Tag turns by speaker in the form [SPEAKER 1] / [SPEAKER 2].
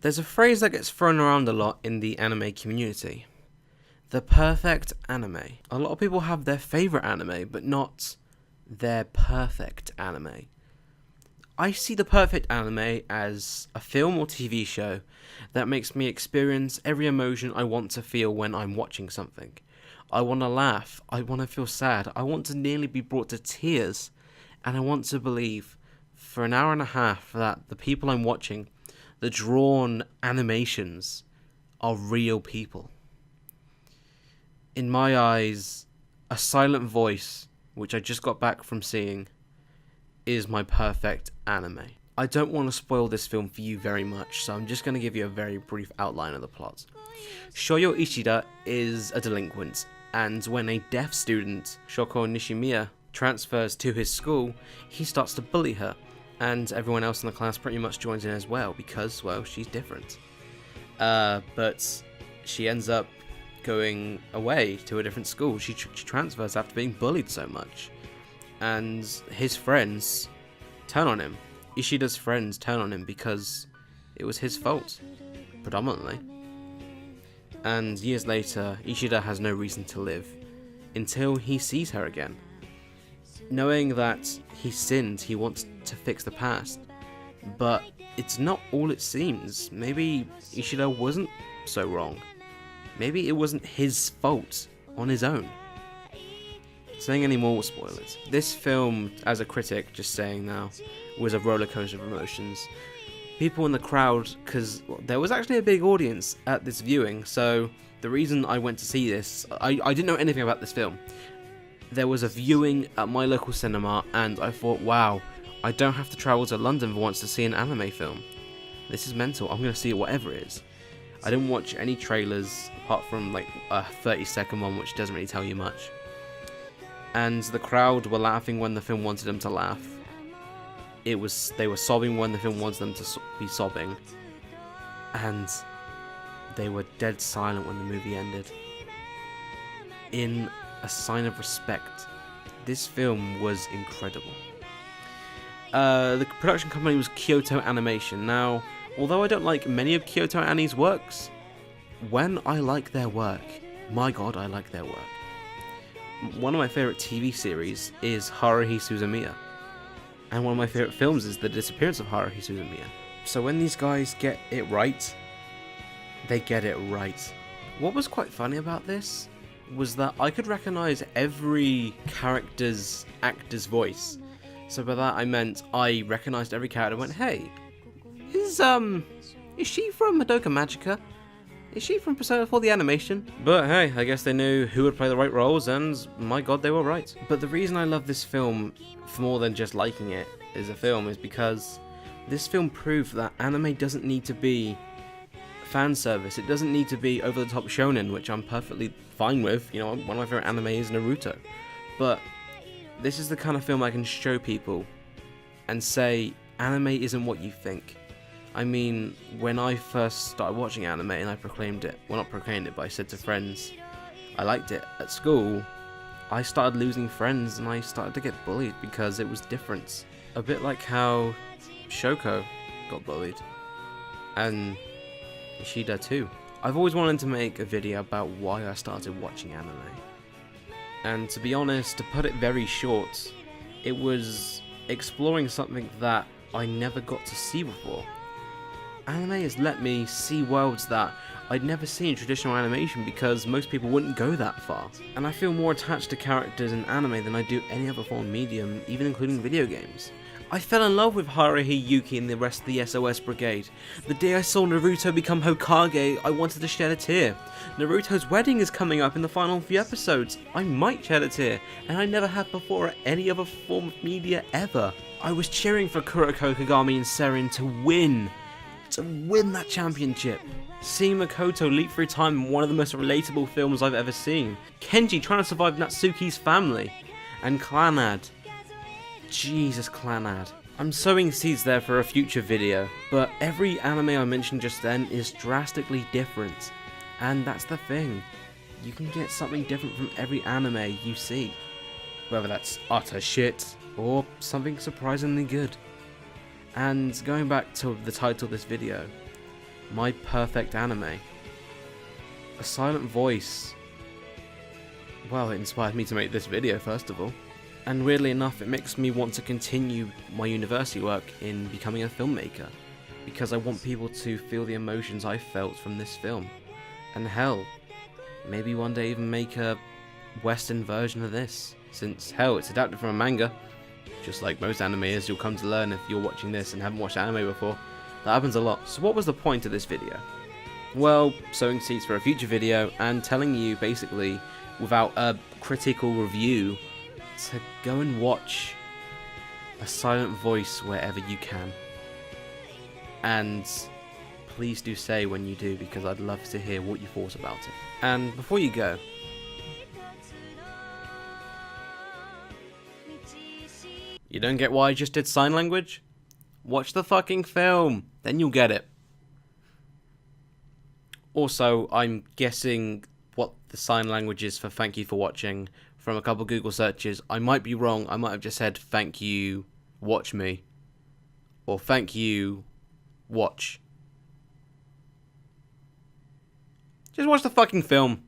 [SPEAKER 1] There's a phrase that gets thrown around a lot in the anime community. The perfect anime. A lot of people have their favourite anime, but not their perfect anime. I see the perfect anime as a film or TV show that makes me experience every emotion I want to feel when I'm watching something. I want to laugh, I want to feel sad, I want to nearly be brought to tears, and I want to believe for an hour and a half that the people I'm watching, the drawn animations, are real people. In my eyes, A Silent Voice, which I just got back from seeing, is my perfect anime. I don't want to spoil this film for you very much, so I'm just going to give you a very brief outline of the plot. Shoyo Ishida is a delinquent, and when a deaf student, Shoko Nishimiya, transfers to his school, he starts to bully her, and everyone else in the class pretty much joins in as well, because, well, she's different. But she ends up going away to a different school. She transfers after being bullied so much. And his friends turn on him. Ishida's friends turn on him because it was his fault, predominantly. And years later, Ishida has no reason to live until he sees her again. Knowing that he sinned, he wants to fix the past. But it's not all it seems. Maybe Ishida wasn't so wrong. Maybe it wasn't his fault on his own. Saying any more will spoil it. This film, as a critic, just saying now, was a roller coaster of emotions. People in the crowd, because there was actually a big audience at this viewing, so the reason I went to see this, I didn't know anything about this film. There was a viewing at my local cinema, and I thought, wow, I don't have to travel to London for once to see an anime film. This is mental, I'm going to see it whatever it is. I didn't watch any trailers, apart from like a 30-second one, which doesn't really tell you much. And the crowd were laughing when the film wanted them to laugh. They were sobbing when the film wanted them to be sobbing. And they were dead silent when the movie ended. In a sign of respect, this film was incredible. The production company was Kyoto Animation. Now, although I don't like many of Kyoto Anime's works, when I like their work, my god, I like their work. One of my favourite TV series is Haruhi Suzumiya, and one of my favourite films is The Disappearance of Haruhi Suzumiya. So when these guys get it right, they get it right. What was quite funny about this was that I could recognise every character's actor's voice. So by that I meant I recognised every character and went, hey, is she from Madoka Magica? Is she from Persona 4 the animation? But hey, I guess they knew who would play the right roles, and my god, they were right. But the reason I love this film, for more than just liking it as a film, is because this film proved that anime doesn't need to be fan service. It doesn't need to be over-the-top shonen, which I'm perfectly fine with. You know, one of my favourite anime is Naruto. But this is the kind of film I can show people and say, anime isn't what you think. I mean, when I first started watching anime and I proclaimed it, well not proclaimed it, but I said to friends I liked it at school, I started losing friends and I started to get bullied because it was different. A bit like how Shoko got bullied, and Ishida too. I've always wanted to make a video about why I started watching anime. And to be honest, to put it very short, it was exploring something that I never got to see before. Anime has let me see worlds that I'd never seen in traditional animation because most people wouldn't go that far. And I feel more attached to characters in anime than I do any other form of medium, even including video games. I fell in love with Haruhi, Yuki and the rest of the SOS Brigade. The day I saw Naruto become Hokage, I wanted to shed a tear. Naruto's wedding is coming up in the final few episodes. I might shed a tear, and I never have before at any other form of media ever. I was cheering for Kuroko, Kagami and Serin to win that championship. Seeing Makoto leap through time in one of the most relatable films I've ever seen. Kenji trying to survive Natsuki's family. And Clannad. Jesus, Clannad. I'm sowing seeds there for a future video, but every anime I mentioned just then is drastically different. And that's the thing. You can get something different from every anime you see. Whether that's utter shit, or something surprisingly good. And going back to the title of this video, My perfect anime. A silent voice. Well, it inspired me to make this video, first of all. And weirdly enough, it makes me want to continue my university work in becoming a filmmaker. Because I want people to feel the emotions I felt from this film. And hell, maybe one day even make a Western version of this. Since, hell, it's adapted from a manga. Just like most anime is, you'll come to learn if you're watching this and haven't watched anime before. That happens a lot. So what was the point of this video? Well, sowing seeds for a future video and telling you, basically, without a critical review, to go and watch A Silent Voice wherever you can. And please do say when you do, because I'd love to hear what you thought about it. And before you go, you don't get why I just did sign language? Watch the fucking film, then you'll get it. Also, I'm guessing what the sign language is for thank you for watching from a couple Google searches. I might be wrong, I might have just said thank you, watch me. Or thank you, watch. Just watch the fucking film.